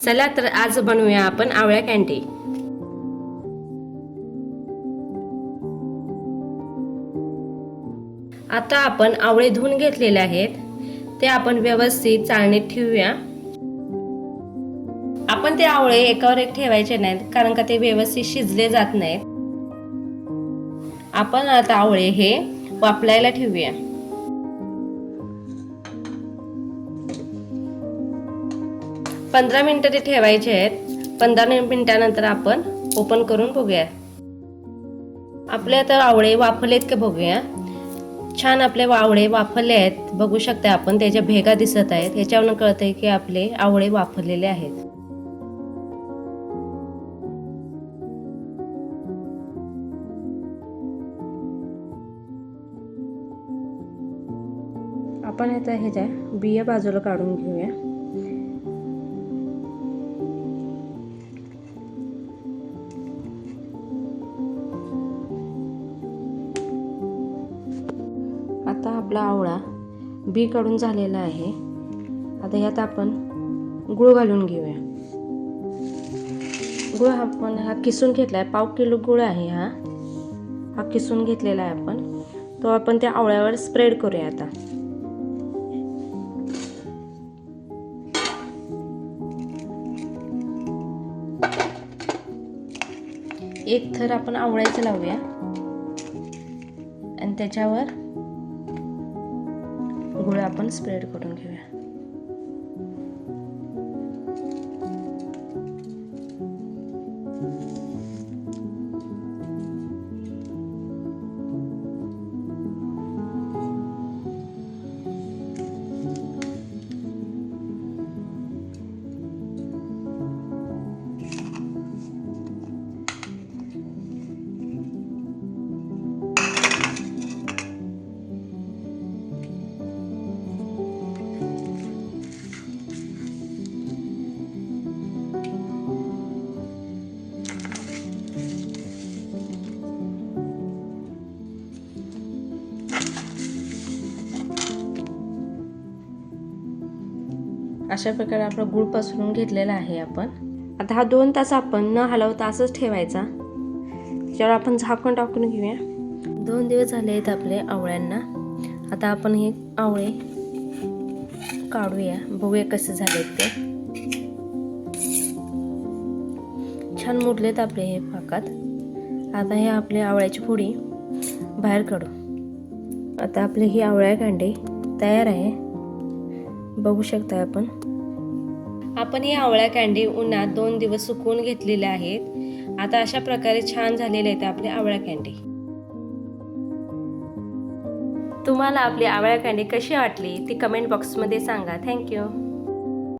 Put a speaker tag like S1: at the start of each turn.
S1: चला तर आज बनवूया आपण आवळ्या कँडी। आता आपण आवळे धुवून घेतलेले आहेत, ते आपण व्यवस्थित चाळणीत ठेवूया। आपण ते आवळे एकावर एक ठेवायचे नाहीत, कारण का ते व्यवस्थित शिजले जात नाहीत। आपण आता आवळे हे वाफलायला ठेवूया। पंधरा मिनिटं ते ठेवायचे आहेत। 15 मिनिटानंतर आपण ओपन करून बघूया। आपले आता आवळे वाफलेत का बघूया। छान आपले आवळे वाफले आहेत, बघू शकता आपण त्याच्या भेगा दिसत आहेत। याच्यावरून कळतंय की आपले आवळे वाफलेले आहेत। आपण आता ह्याच्या बिया बाजूला काढून घेऊया। आता आपला आवळा बी काढून झालेला आहे। आता यात आपण गूळ घालून घेऊया। गूळ आपण हा किसून घेतलाय, पाव किलो गूळ आहे हा किसून घेतलेला आहे आपण। तो आपण त्या आवळ्यावर स्प्रेड करूया। आता एक थर आपण आवळ्याचं लावूया आणि त्याच्यावर गूळ आपण स्प्रेड करून घेऊया। अशा प्रकारे आपला गूळ पसरून घेतलेला आहे आपण। आता हा 2 तास आपण न हलवता असंच ठेवायचा। त्याच्यावर आपण झाकण टाकून घेऊया। 2 दिवस झाले आहेत आपले आवळ्यांना। आता आपण हे आवळे काढूया, बघूया कसे झालेत ते। छान मुरलेत आपले हे पाकात। आता हे आपले आवळ्याची फोडी बाहेर काढू। आता आपली ही आवळ्या कँडी तयार आहे, बघू शकता आपण। आपण ही आवळ्या कँडी उन्हात 2 दिवस सुकवून घेतलेल्या आहेत। आता अशा प्रकारे छान झालेले आहेत आपले आवळ्या कँडी। तुम्हाला आपली आवळ्या कँडी कशी वाटली ती कमेंट बॉक्समध्ये सांगा। थँक्यू।